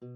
The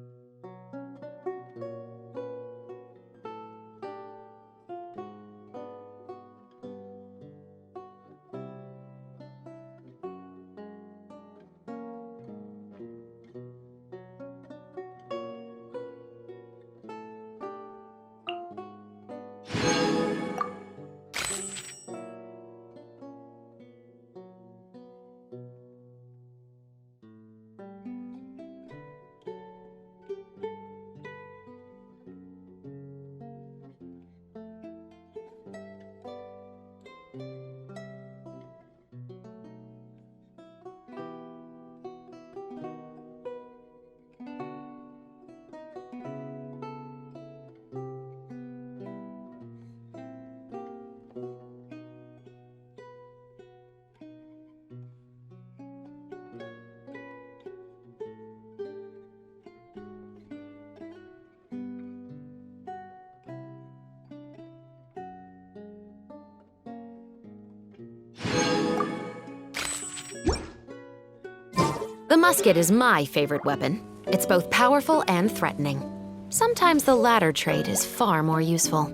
musket is my favorite weapon. It's both powerful and threatening. Sometimes the latter trait is far more useful.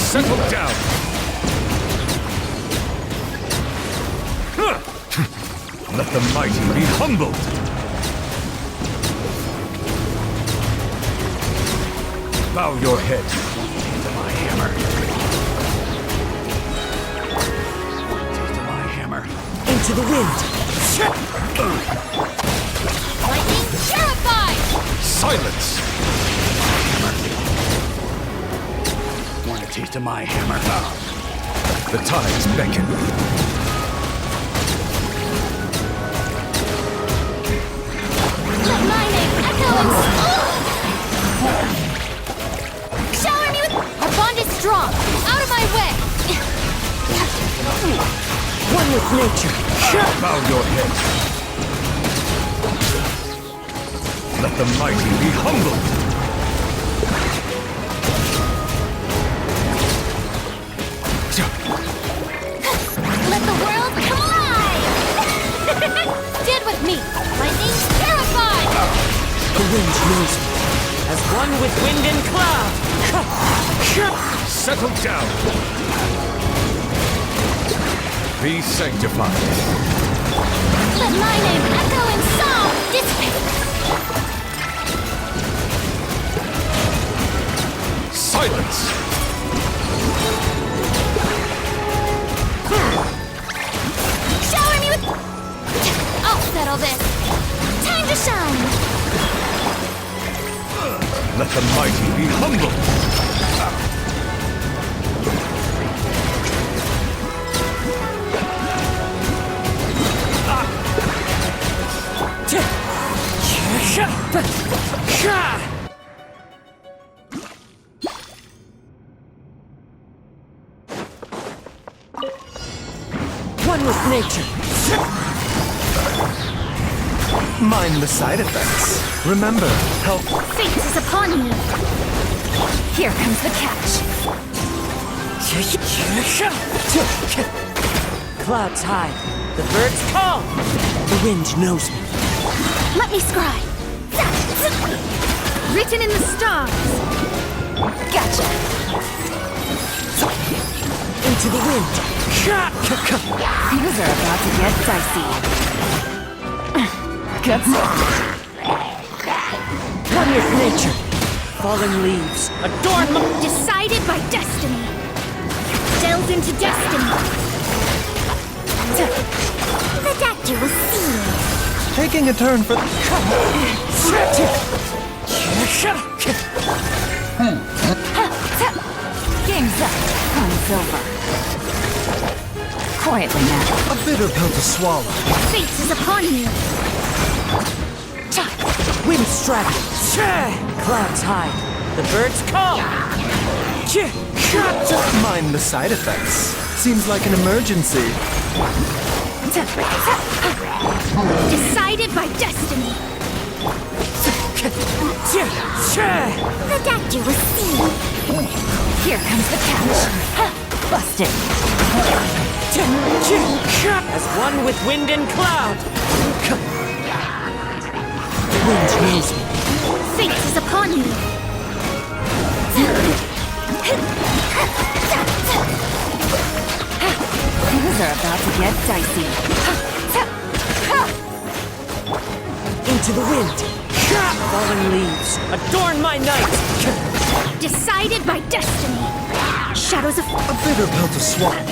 Settle down! Let the mighty be humbled! Bow your head to my hammer. To my hammer. Into the wind! Lightning terrified! Silence! Want a taste of my hammer? The tides beckon. Let my name echo and... Shower me with... Our bond is strong! with nature. Bow your head. Let the mighty be humbled. Let the world come alive! Stand with me! Lightning terrified! The wind knows me. As one with wind and cloud. Settle down. Be sanctified. Let my name echo in song! Dissipate! Silence. Shower me with... I'll settle this! Time to shine! Let the mighty be humbled. One with nature. Mind the side effects. Remember, help. Fate is upon me! Here comes the catch! Clouds high. The birds call. The wind knows me. Let me scry! Written in the stars! Gotcha! Into the wind. Things are about to get dicey. Guts. One with nature. Falling leaves. Adorn my... Decided by destiny. Delved into destiny. The doctor will see me. Taking a turn for. Game's up. Time's over. Quietly now. A bitter pill to swallow. Fate is upon you. Wind straddling. Clouds high. The birds call. Mind the side effects. Seems like an emergency. Decided by destiny. The doctor will see. Here comes the catch. Busted. As one with wind and cloud. The wind knows me. Fate is upon you. Things are about to get dicey. Into the wind. Falling leaves. Adorn my night. Decided by destiny. Shadows of... A bitter pill to swallow.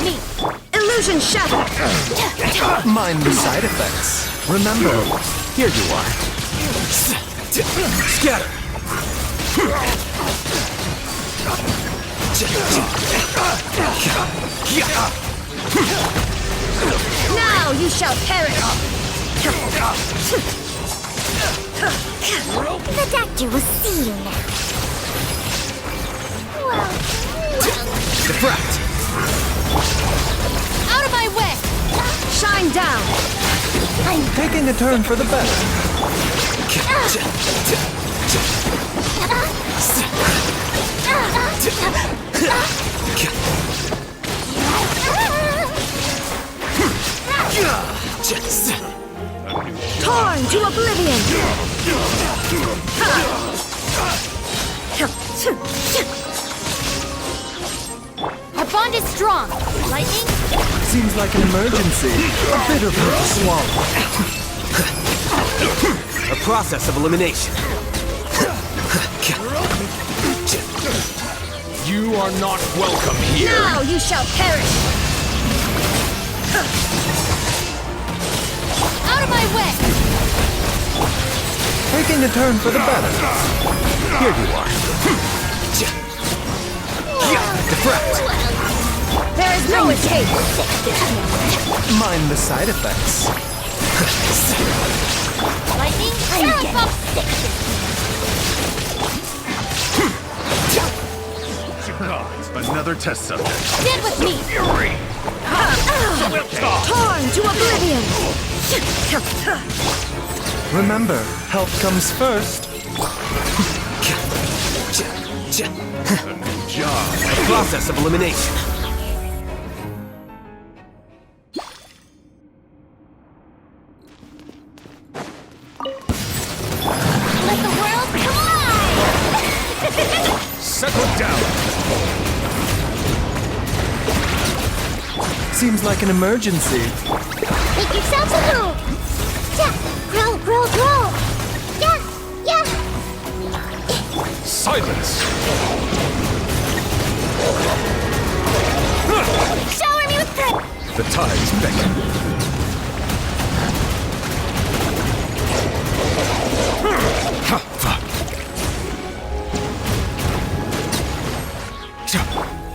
me. Illusion shattered! Mind the side effects. Remember, here you are. Scatter! Now you shall perish! The doctor will see you now. Well. Deflect! Out of my way! Shine down! Taking a turn for the better. Torn to oblivion! Our bond is strong. Lightning? Seems like an emergency. A bitter pill to swallow. A process of elimination. You are not welcome here. Now you shall perish! Out of my way! Taking a turn for the better. Here you are. Deflect! There is no escape! Mind the side effects. Lightning? Another test subject. Stand with me! Torn to oblivion! Remember, health comes first. A process of elimination. Let the world collide! Settle down. Seems like an emergency. Make yourselves a move! Yeah! Grow, grow, grow! Yeah! Yeah! Silence. Shower me with praise! The tides beckon.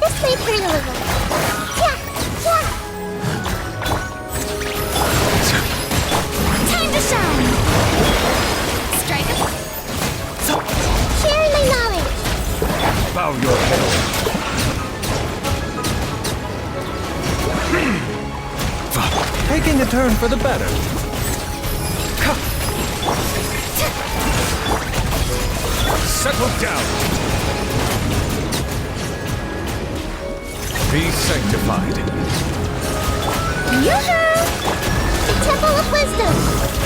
This may bring a little. Yeah! Yeah! Time to shine! Strike up! Sharing my knowledge! Bow your head. Taking a turn for the better. Settle down. Be sanctified. Yoo-hoo! The Temple of Wisdom!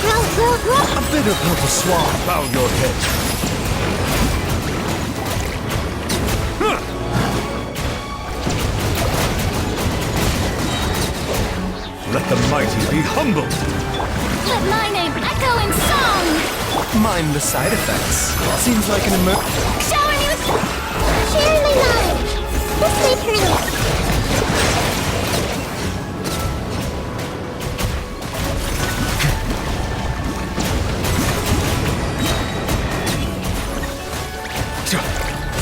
Grow, grow, grow! A bitter pill to swallow. Bow your head. Let the mighty be humbled. Let my name echo in song! Mind the side effects. Seems like an Shower me with... Sharing my knowledge! This may prove...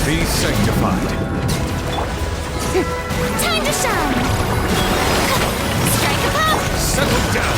Be sanctified. Time to shine! Strike a pop! Settle down.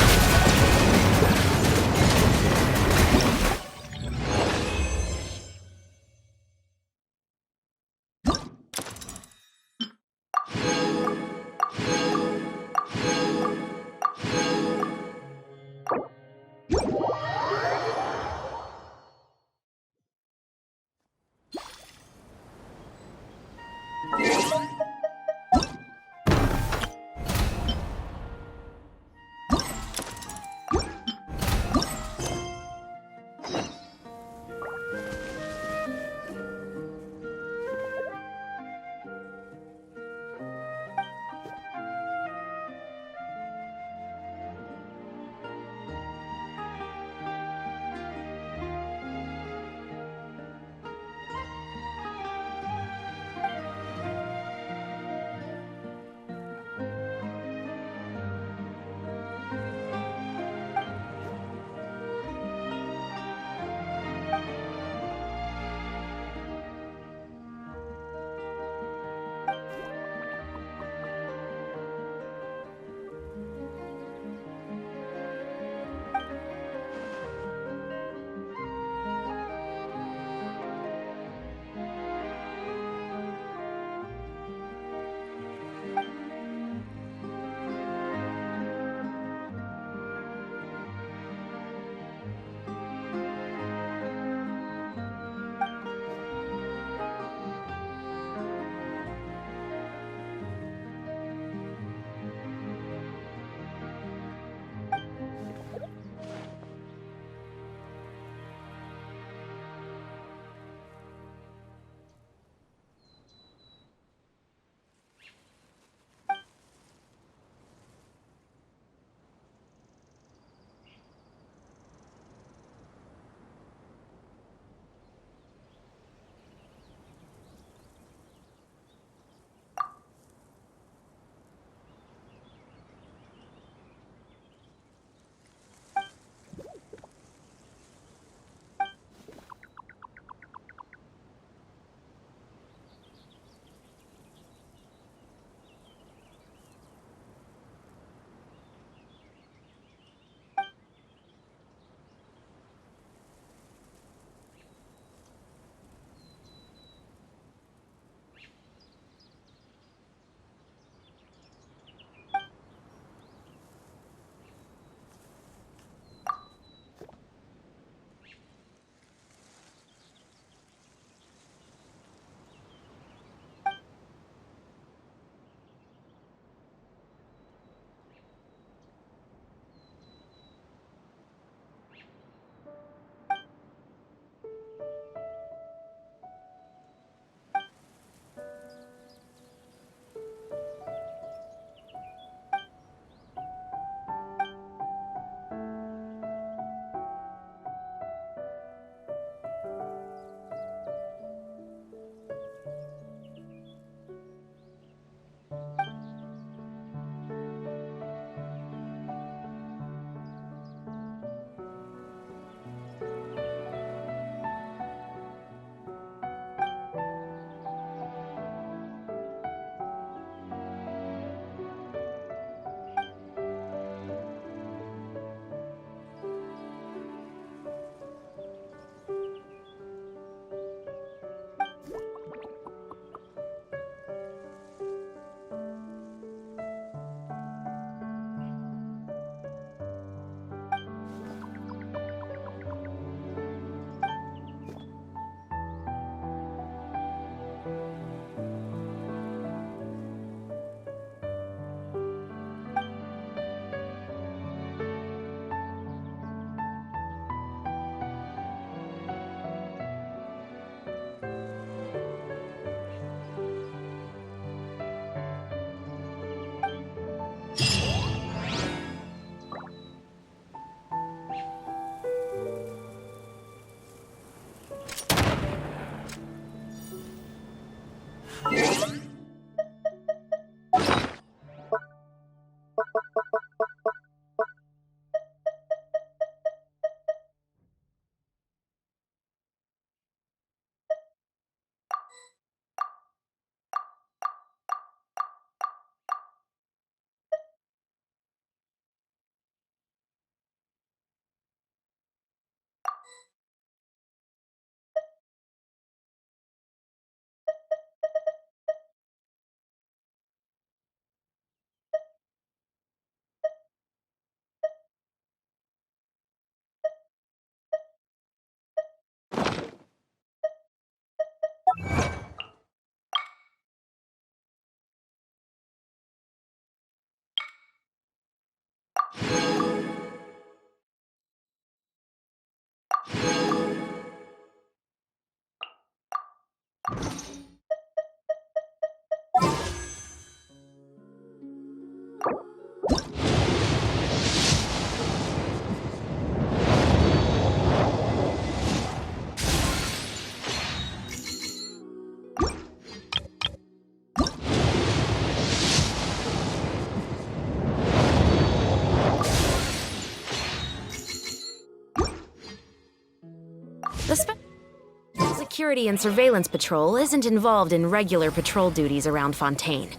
The Special Security and Surveillance Patrol isn't involved in regular patrol duties around Fontaine.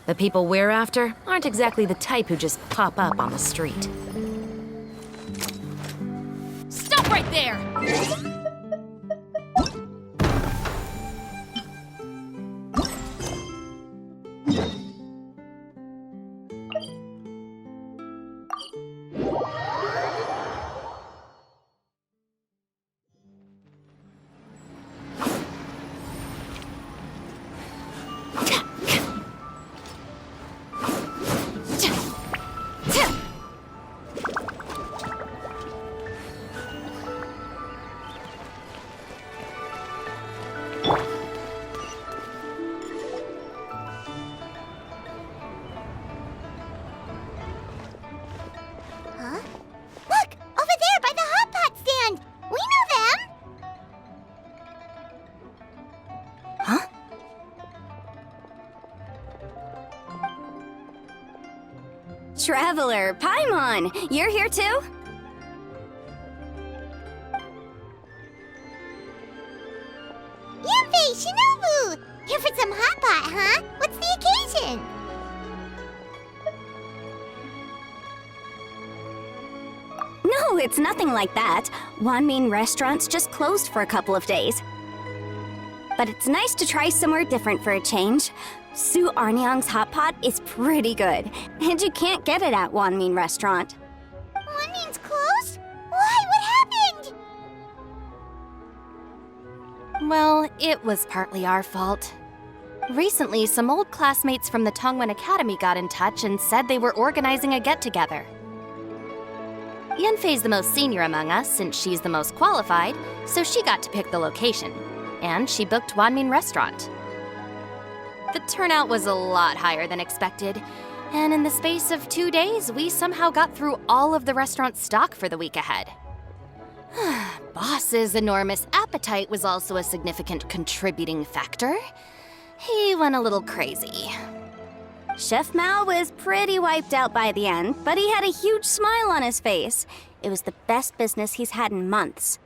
The people we're after aren't exactly the type who just pop up on the street. Stop right there! Traveler, Paimon, you're here too? Yanfei, Shinobu! Here for some hot pot, huh? What's the occasion? No, it's nothing like that. Wanmin Restaurant's just closed for a couple of days. But it's nice to try somewhere different for a change. Su Arnyang's hot pot is pretty good, and you can't get it at Wanmin Restaurant. Wanmin's closed? Why? What happened? Well, it was partly our fault. Recently, some old classmates from the Tongwen Academy got in touch and said they were organizing a get-together. Yanfei's the most senior among us, since she's the most qualified, so she got to pick the location. And she booked Wanmin Restaurant. The turnout was a lot higher than expected, and in the space of 2 days, we somehow got through all of the restaurant's stock for the week ahead. Boss's enormous appetite was also a significant contributing factor. He went a little crazy. Chef Mao was pretty wiped out by the end, but he had a huge smile on his face. It was the best business he's had in months.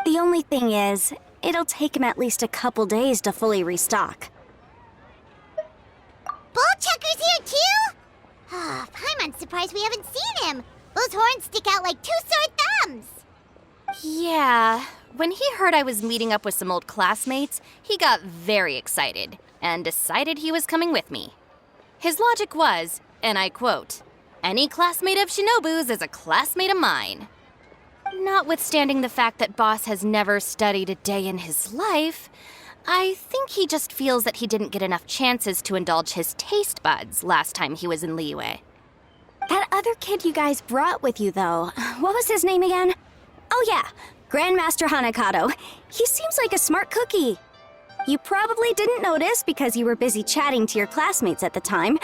The only thing is, it'll take him at least a couple days to fully restock. Bullchucker's here too? Paimon's surprised we haven't seen him. Those horns stick out like two sore thumbs. Yeah, when he heard I was meeting up with some old classmates, he got very excited and decided he was coming with me. His logic was, and I quote, "Any classmate of Shinobu's is a classmate of mine." Notwithstanding the fact that Boss has never studied a day in his life, I think he just feels that he didn't get enough chances to indulge his taste buds last time he was in Liyue. That other kid you guys brought with you, though, what was his name again? Oh yeah, Grandmaster Hanakato. He seems like a smart cookie. You probably didn't notice because you were busy chatting to your classmates at the time,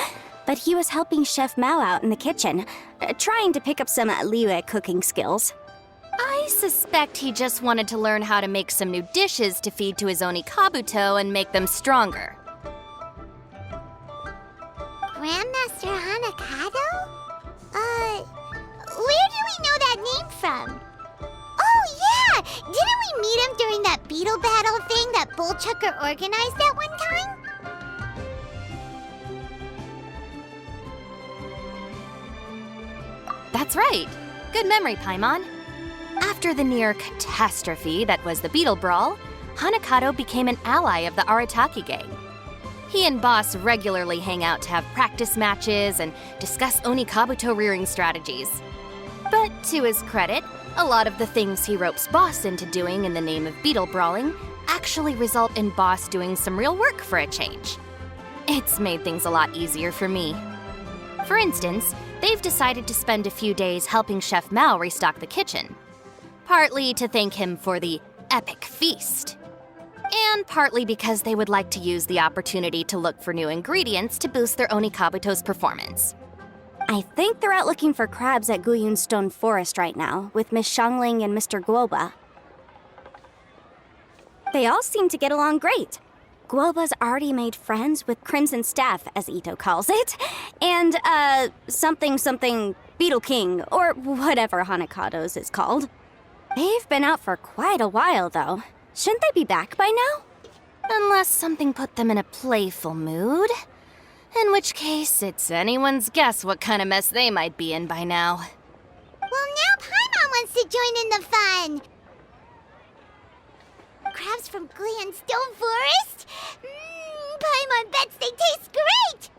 but he was helping Chef Mao out in the kitchen, trying to pick up some Liyue cooking skills. I suspect he just wanted to learn how to make some new dishes to feed to his Oni Kabuto and make them stronger. beetle battle thing that Bullchucker organized at one time? That's right. Good memory, Paimon. After the near catastrophe that was the Beetle Brawl, Hanakato became an ally of the Arataki gang. He and Boss regularly hang out to have practice matches and discuss Onikabuto rearing strategies. But to his credit, a lot of the things he ropes Boss into doing in the name of beetle brawling actually result in Boss doing some real work for a change. It's made things a lot easier for me. For instance, they've decided to spend a few days helping Chef Mao restock the kitchen. Partly to thank him for the epic feast. And partly because they would like to use the opportunity to look for new ingredients to boost their Onikabuto's performance. I think they're out looking for crabs at Guyun Stone Forest right now, with Miss Xiangling and Mr. Guoba. They all seem to get along great. Guoba's already made friends with Crimson Staff, as Ito calls it, and, something Beetle King, or whatever Hanakado's is called. They've been out for quite a while, though. Shouldn't they be back by now? Unless something put them in a playful mood. In which case, it's anyone's guess what kind of mess they might be in by now. Well, now Paimon wants to join in the fun! Crabs from Guyun Stone Forest? Paimon bets they taste great!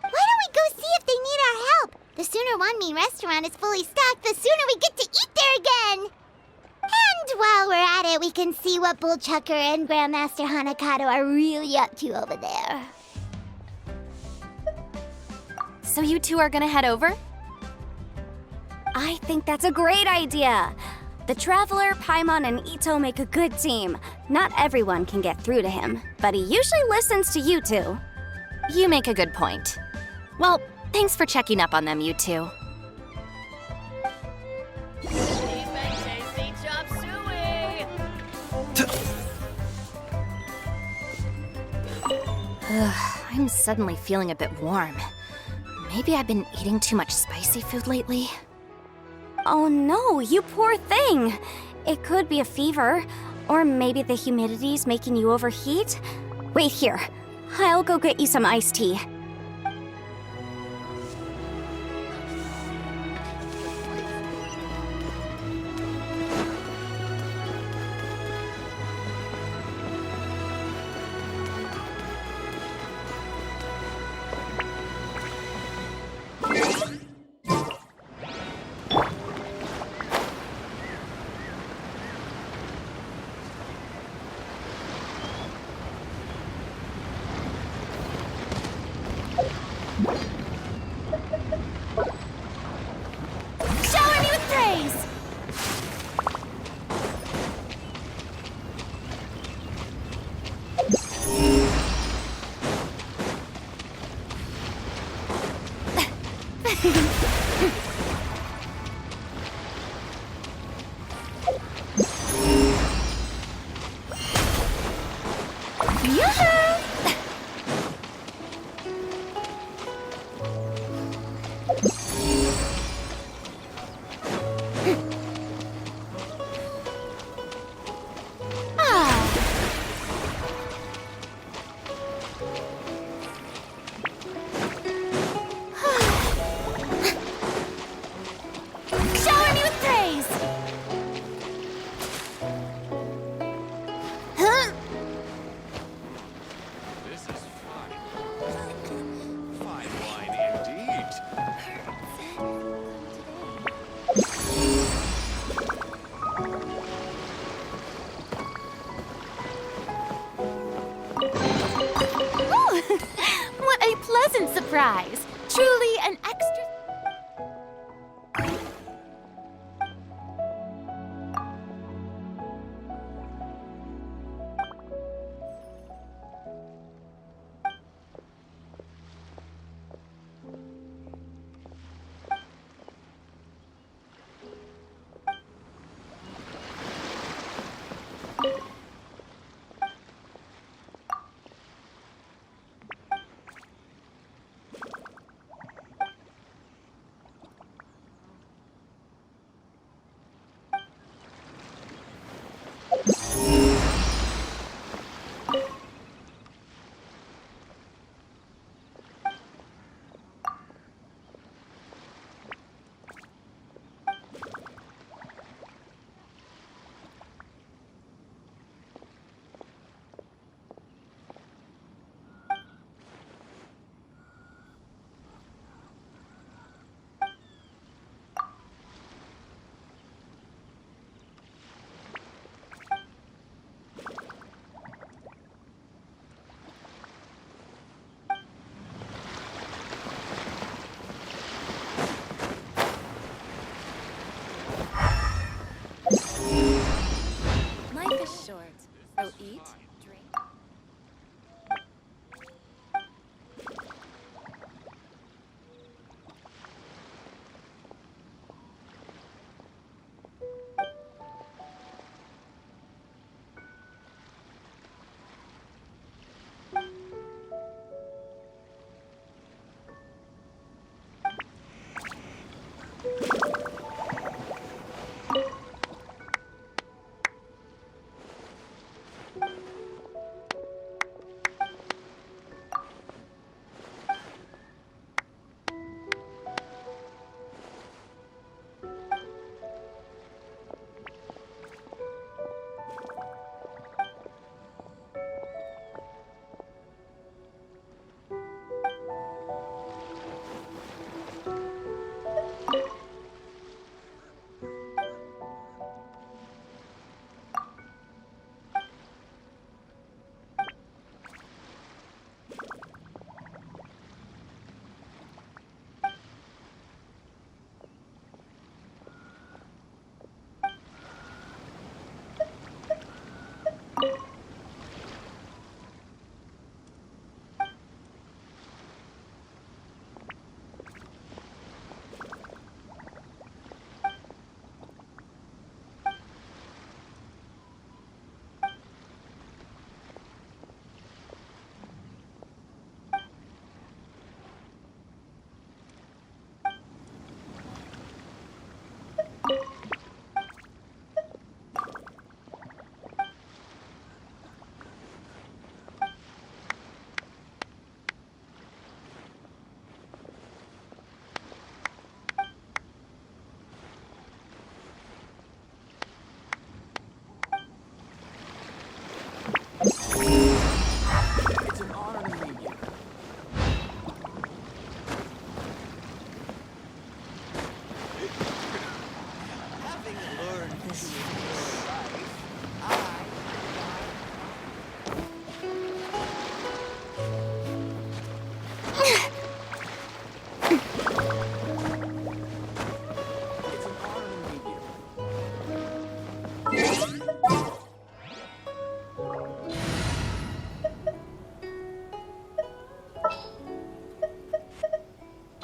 Why don't we go see if they need our help? The sooner Wanmi restaurant is fully stocked, the sooner we get to eat there again! And while we're at it, we can see what Bullchucker and Grandmaster Hanakato are really up to over there. So you two are gonna head over? I think that's a great idea. The Traveler, Paimon, and Ito make a good team. Not everyone can get through to him, but he usually listens to you two. You make a good point. Well, thanks for checking up on them, you two. I'm suddenly feeling a bit warm. Maybe I've been eating too much spicy food lately. Oh no, you poor thing! It could be a fever, or maybe the humidity's making you overheat. Wait here, I'll go get you some iced tea. Shower me with praise! Shower me with praise! Huh? This is fine. Fine wine indeed. Ooh, what a pleasant surprise! Truly an extra...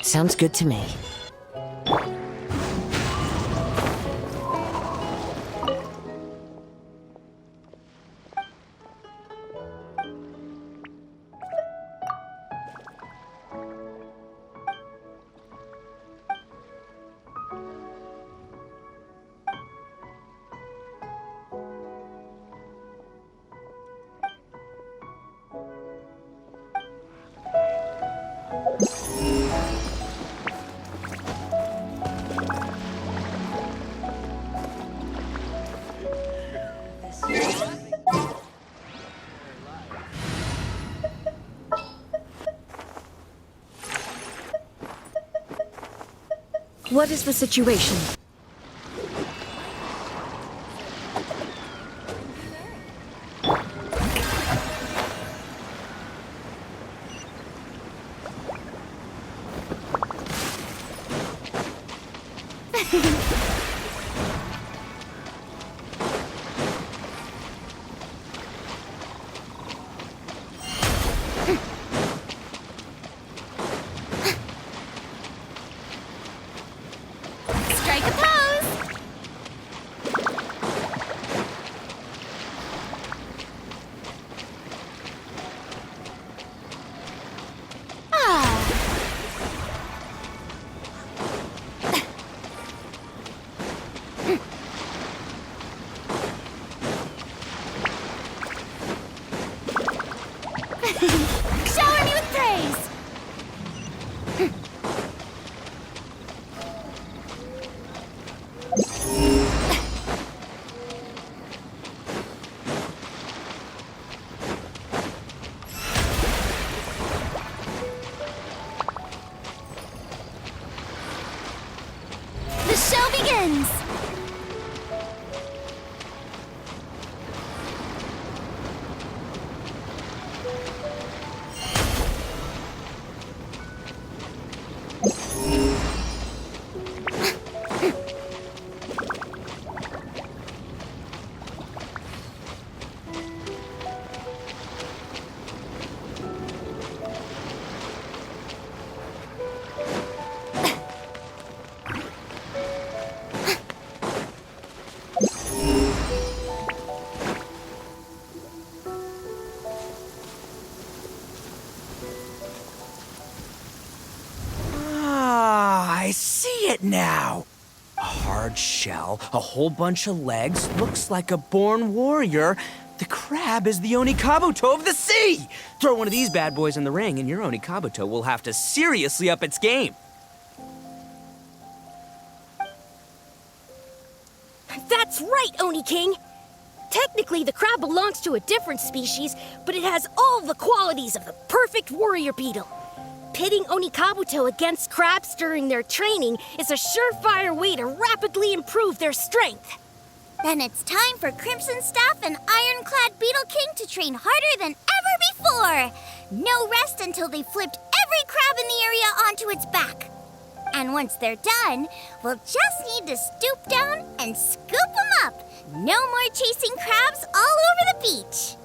Sounds good to me. What is the situation? Strike a pose! Shower me with praise! The show begins! I see it now. A hard shell, a whole bunch of legs, looks like a born warrior. The crab is the Onikabuto of the sea! Throw one of these bad boys in the ring and your Onikabuto will have to seriously up its game. That's right, Oni King! Technically, the crab belongs to a different species, but it has all the qualities of the perfect warrior beetle. Pitting Onikabuto against crabs during their training is a surefire way to rapidly improve their strength. Then it's time for Crimson Staff and Ironclad Beetle King to train harder than ever before. No rest until they've flipped every crab in the area onto its back. And once they're done, we'll just need to stoop down and scoop them up. No more chasing crabs all over the beach.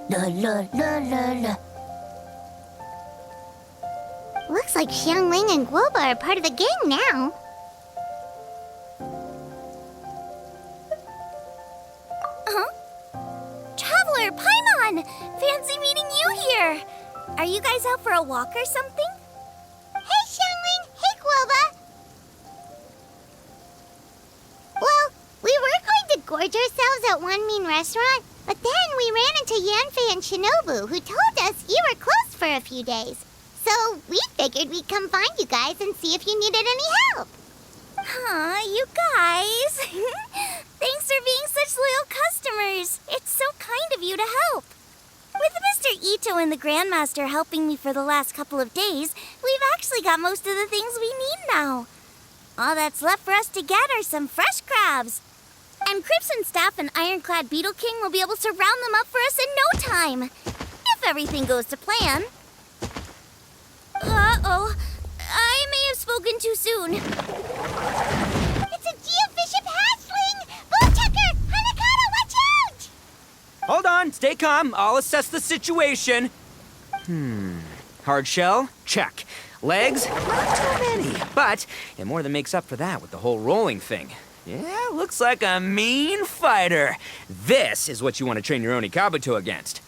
La la la la la. Looks like Xiangling and Guoba are part of the gang now. Huh? Traveler, Paimon! Fancy meeting you here! Are you guys out for a walk or something? Hey, Xiangling! Hey, Guoba! Well, we were going to gorge ourselves at One Mean Restaurant, but then we ran into Yanfei and Shinobu, who told us you were closed for a few days. So we figured we'd come find you guys and see if you needed any help. Aw, you guys. Thanks for being such loyal customers. It's so kind of you to help. With Mr. Ito and the Grandmaster helping me for the last couple of days, we've actually got most of the things we need now. All that's left for us to get are some fresh crabs. And Crimson Staff and Ironclad Beetle King will be able to round them up for us in no time. If everything goes to plan. Uh-oh. I may have spoken too soon. It's a Geobishop hatchling! Bullchucker! Hanakata, watch out! Hold on, stay calm. I'll assess the situation. Hard shell? Check. Legs? Not too many, but it more than makes up for that with the whole rolling thing. Yeah, looks like a mean fighter. This is what you want to train your Oni Kabuto against.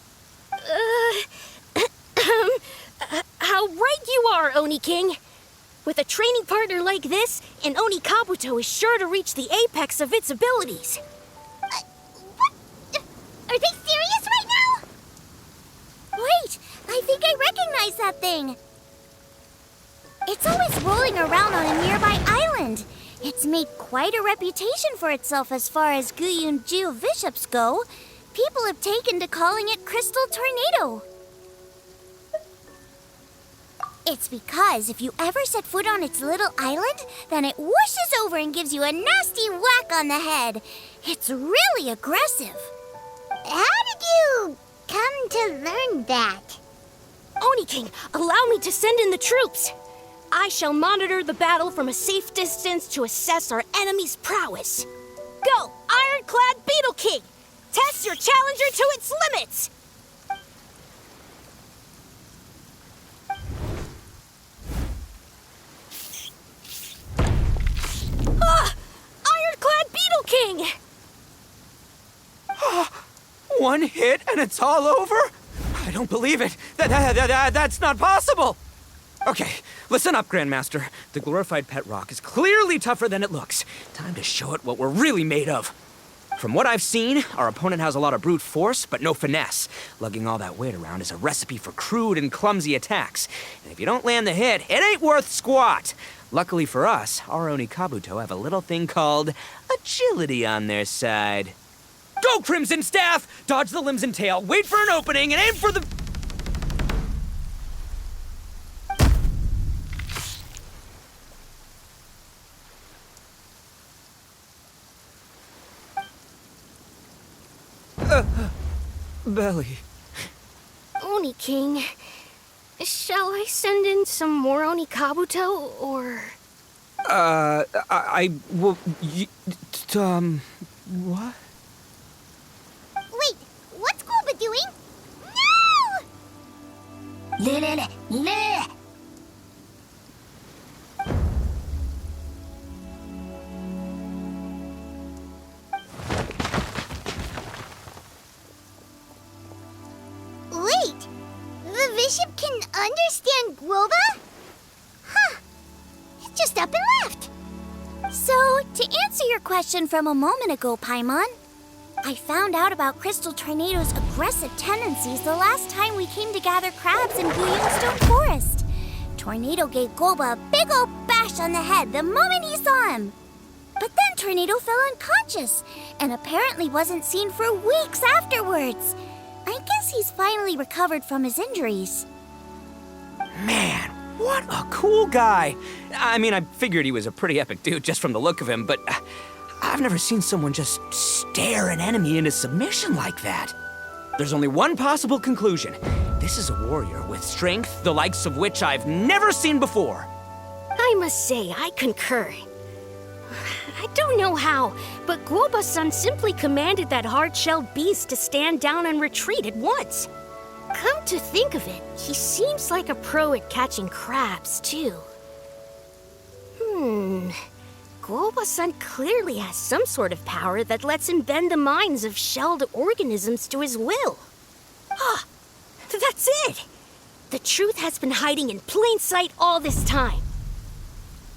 How right you are, Oni King. With a training partner like this, an Oni Kabuto is sure to reach the apex of its abilities. What? Are they serious right now? Wait, I think I recognize that thing. It's always rolling around on a nearby island. It's made quite a reputation for itself as far as Guyun Geoviships go. People have taken to calling it Crystal Tornado. It's because if you ever set foot on its little island, then it whooshes over and gives you a nasty whack on the head. It's really aggressive. How did you come to learn that? Oni King, allow me to send in the troops. I shall monitor the battle from a safe distance to assess our enemy's prowess. Go, Ironclad Beetle King! Test your challenger to its limits! Ah! Ironclad Beetle King! One hit and it's all over? I don't believe it. That's not possible. Okay, listen up, Grandmaster. The glorified pet rock is clearly tougher than it looks. Time to show it what we're really made of. From what I've seen, our opponent has a lot of brute force, but no finesse. Lugging all that weight around is a recipe for crude and clumsy attacks. And if you don't land the hit, it ain't worth squat. Luckily for us, our Oni Kabuto have a little thing called agility on their side. Go, Crimson Staff! Dodge the limbs and tail, wait for an opening, and aim for the... Belly. Oni King, shall I send in some more Oni Kabuto, or... What? Wait, what's Gooba doing? No! Wait, the Bishop can understand Guoba? Huh, it just up and left. So, to answer your question from a moment ago, Paimon, I found out about Crystal Tornado's aggressive tendencies the last time we came to gather crabs in Guyunstone Forest. Tornado gave Guoba a big old bash on the head the moment he saw him. But then Tornado fell unconscious and apparently wasn't seen for weeks afterwards. I guess he's finally recovered from his injuries. Man, what a cool guy. I mean, I figured he was a pretty epic dude just from the look of him, but I've never seen someone just stare an enemy into submission like that. There's only one possible conclusion. This is a warrior with strength, the likes of which I've never seen before. I must say, I concur. I don't know how, but Guoba-san simply commanded that hard-shelled beast to stand down and retreat at once. Come to think of it, he seems like a pro at catching crabs, too. Guoba-san clearly has some sort of power that lets him bend the minds of shelled organisms to his will. Ah, that's it! The truth has been hiding in plain sight all this time.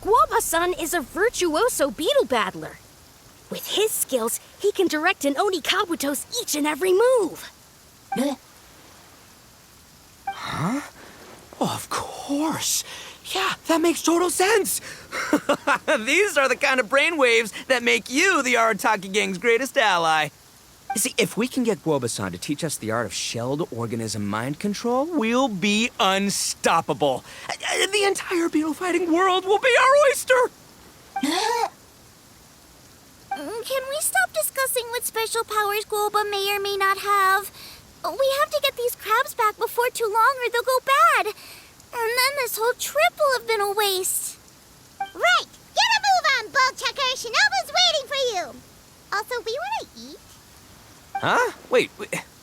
Guoba-san is a virtuoso beetle battler. With his skills, he can direct an Oni Kabuto's each and every move. Huh? Oh, of course. Yeah, that makes total sense. These are the kind of brainwaves that make you the Arataki Gang's greatest ally. You see, if we can get Guoba-san to teach us the art of shelled organism mind control, we'll be unstoppable. The entire beetle fighting world will be our oyster. Can we stop discussing what special powers Guoba may or may not have? We have to get these crabs back before too long or they'll go bad. And then this whole trip will have been a waste. Right! Get a move on, Ballchucker! Shinobu's waiting for you! Also, we want to eat? Huh? Wait,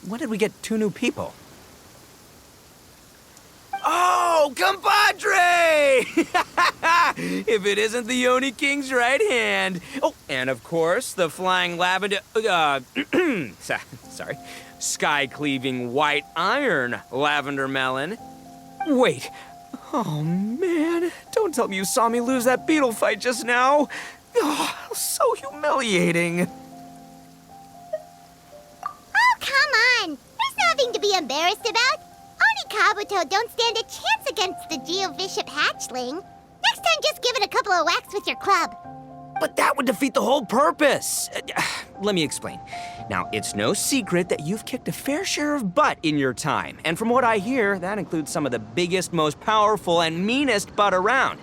when did we get 2 new people? Oh, compadre! If it isn't the Oni King's right hand. Oh, and of course, the flying lavender... sorry. Sky-cleaving white iron lavender melon. Wait. Oh, man. Don't tell me you saw me lose that beetle fight just now. Oh, so humiliating. Oh, come on. There's nothing to be embarrassed about. Oni Kabuto don't stand a chance against the Geovishap hatchling. Next time, just give it a couple of whacks with your club. But that would defeat the whole purpose. Let me explain. Now, it's no secret that you've kicked a fair share of butt in your time. And from what I hear, that includes some of the biggest, most powerful, and meanest butt around.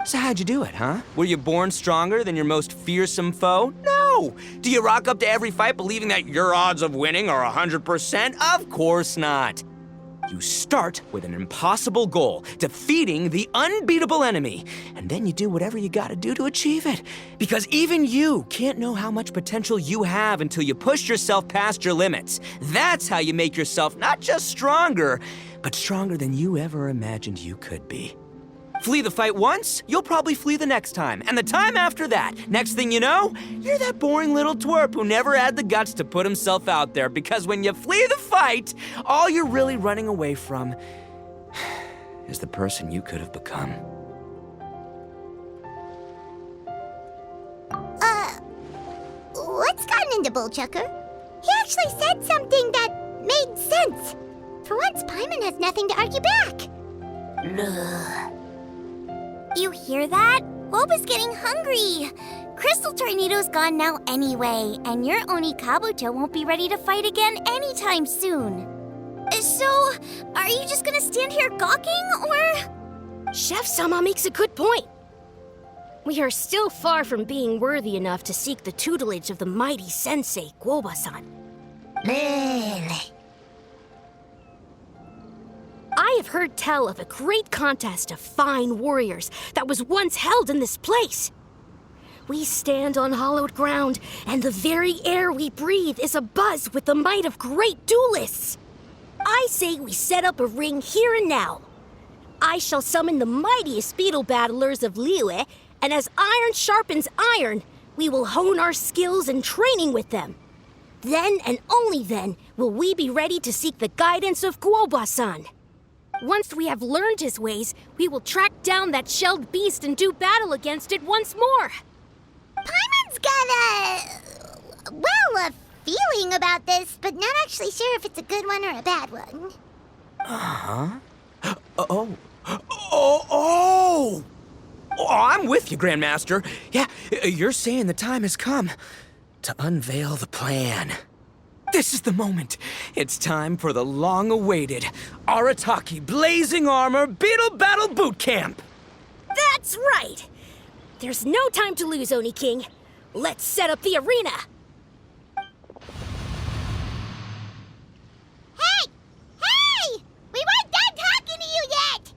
So how'd you do it, huh? Were you born stronger than your most fearsome foe? No! Do you rock up to every fight believing that your odds of winning are 100%? Of course not. You start with an impossible goal, defeating the unbeatable enemy, and then you do whatever you gotta do to achieve it. Because even you can't know how much potential you have until you push yourself past your limits. That's how you make yourself not just stronger, but stronger than you ever imagined you could be. Flee the fight once, you'll probably flee the next time, and the time after that. Next thing you know, you're that boring little twerp who never had the guts to put himself out there, because when you flee the fight, all you're really running away from is the person you could have become. What's gotten into Bullchucker? He actually said something that made sense. For once, Paimon has nothing to argue back. You hear that? Woba's getting hungry. Crystal Tornado's gone now anyway, and your Oni Kabuto won't be ready to fight again anytime soon. So, are you just gonna stand here gawking, or...? Chef-sama makes a good point. We are still far from being worthy enough to seek the tutelage of the mighty sensei, Guoba-san. I have heard tell of a great contest of fine warriors that was once held in this place. We stand on hallowed ground, and the very air we breathe is abuzz with the might of great duelists. I say we set up a ring here and now. I shall summon the mightiest beetle battlers of Liyue, and as iron sharpens iron, we will hone our skills and training with them. Then and only then will we be ready to seek the guidance of Guoba-san. Once we have learned his ways, we will track down that shelled beast and do battle against it once more. Paimon's got a feeling about this, but not actually sure if it's a good one or a bad one. Oh, I'm with you, Grandmaster. Yeah, you're saying the time has come to unveil the plan. This is the moment. It's time for the long-awaited Arataki Blazing Armor Beetle Battle Boot Camp. That's right! There's no time to lose, Oni King. Let's set up the arena. Hey! We weren't done talking to you yet!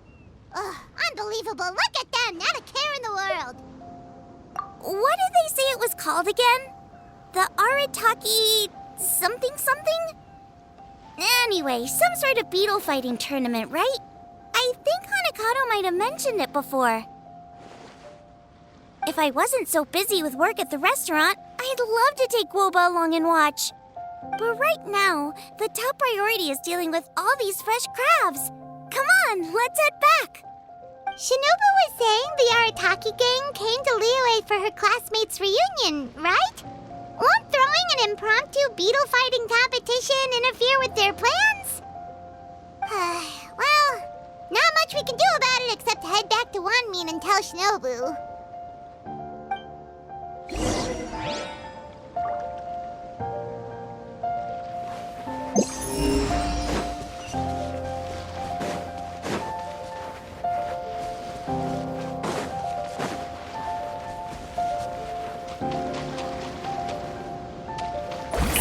Ugh, unbelievable. Look at them, not a care in the world. What did they say it was called again? The Arataki... something? Anyway, some sort of beetle fighting tournament, right? I think Hanakato might have mentioned it before. If I wasn't so busy with work at the restaurant, I'd love to take Guoba along and watch. But right now, the top priority is dealing with all these fresh crabs. Come on, let's head back. Shinobu was saying the Arataki gang came to Liyue for her classmates' reunion, right? Won't throwing an impromptu beetle fighting competition interfere with their plans? Well, not much we can do about it except head back to Wanmin and tell Shinobu.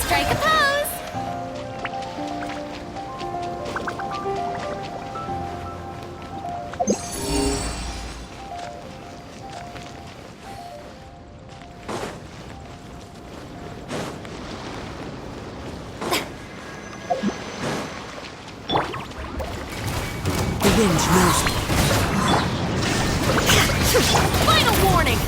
Strike a pose! The wind knows me. Final warning!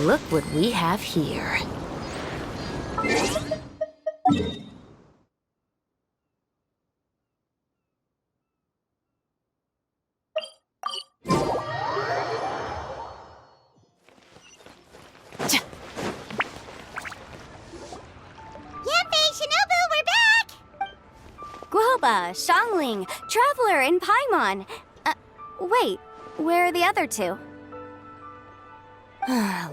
Look what we have here. Guoba, Xiangling, Traveler, and Paimon. Wait, where are the other two?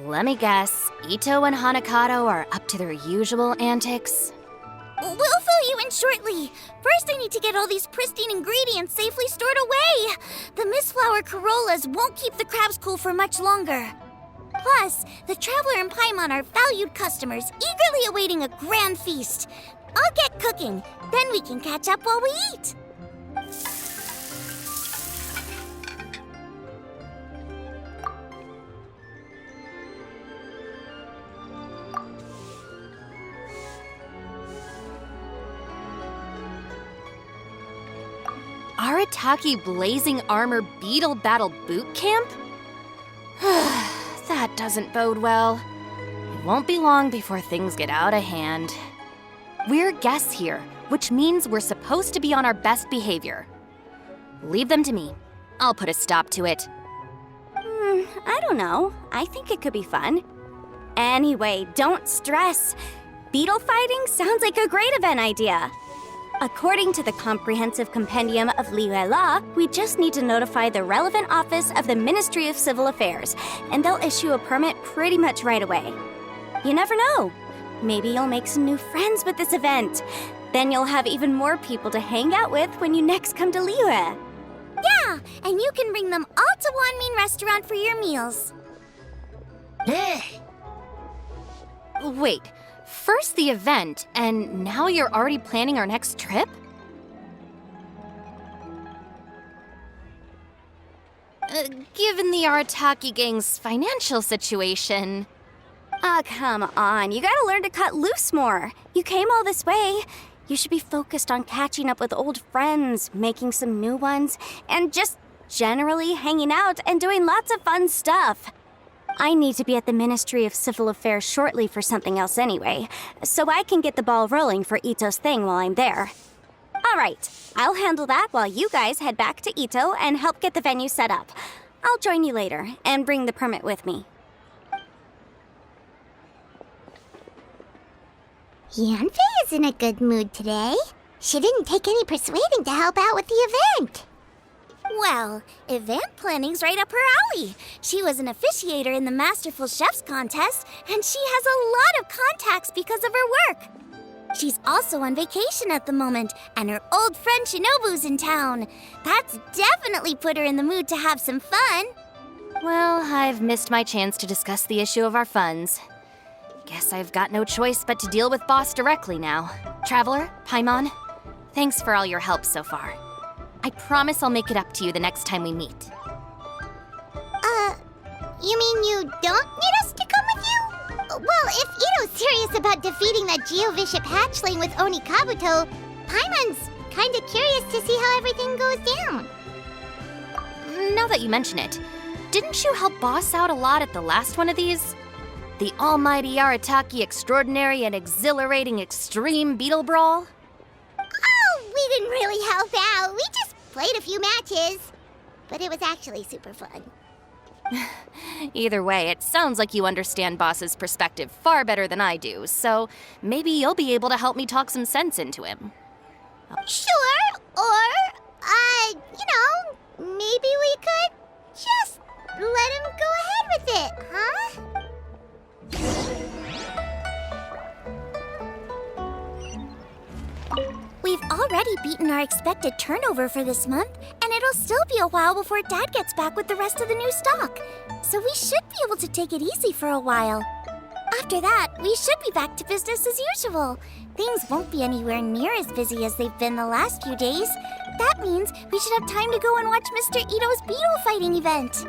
Let me guess. Ito and Hanakato are up to their usual antics? We'll fill you in shortly. First, I need to get all these pristine ingredients safely stored away. The Mistflower Corollas won't keep the crabs cool for much longer. Plus, the Traveler and Paimon are valued customers, eagerly awaiting a grand feast. I'll get cooking, then we can catch up while we eat. Arataki Blazing Armor Beetle Battle Boot Camp? That doesn't bode well. It won't be long before things get out of hand. We're guests here, which means we're supposed to be on our best behavior. Leave them to me. I'll put a stop to it. I don't know. I think it could be fun. Anyway, don't stress. Beetle fighting sounds like a great event idea. According to the Comprehensive Compendium of Liyue Law, we just need to notify the relevant office of the Ministry of Civil Affairs, and they'll issue a permit pretty much right away. You never know. Maybe you'll make some new friends with this event. Then you'll have even more people to hang out with when you next come to Liyue. Yeah, and you can bring them all to Wanmin Restaurant for your meals. Wait, first the event, and now you're already planning our next trip? Given the Arataki gang's financial situation... Come on. You gotta learn to cut loose more. You came all this way. You should be focused on catching up with old friends, making some new ones, and just generally hanging out and doing lots of fun stuff. I need to be at the Ministry of Civil Affairs shortly for something else anyway, so I can get the ball rolling for Ito's thing while I'm there. All right, I'll handle that while you guys head back to Ito and help get the venue set up. I'll join you later and bring the permit with me. Yanfei is in a good mood today. She didn't take any persuading to help out with the event. Well, event planning's right up her alley. She was an officiator in the Masterful Chefs contest, and she has a lot of contacts because of her work. She's also on vacation at the moment, and her old friend Shinobu's in town. That's definitely put her in the mood to have some fun. Well, I've missed my chance to discuss the issue of our funds. Guess I've got no choice but to deal with Boss directly now. Traveler, Paimon, thanks for all your help so far. I promise I'll make it up to you the next time we meet. You mean you don't need us to come with you? Well, if Ito's serious about defeating that Geovishap hatchling with Oni Kabuto, Paimon's kinda curious to see how everything goes down. Now that you mention it, didn't you help Boss out a lot at the last one of these? The almighty Arataki extraordinary and exhilarating extreme beetle brawl? Oh, we didn't really help out. We just played a few matches. But it was actually super fun. Either way, it sounds like you understand Boss's perspective far better than I do, so maybe you'll be able to help me talk some sense into him. Sure, or, maybe we could We've already beaten our expected turnover for this month, and it'll still be a while before Dad gets back with the rest of the new stock. So we should be able to take it easy for a while. After that, we should be back to business as usual. Things won't be anywhere near as busy as they've been the last few days. That means we should have time to go and watch Mr. Ito's beetle fighting event.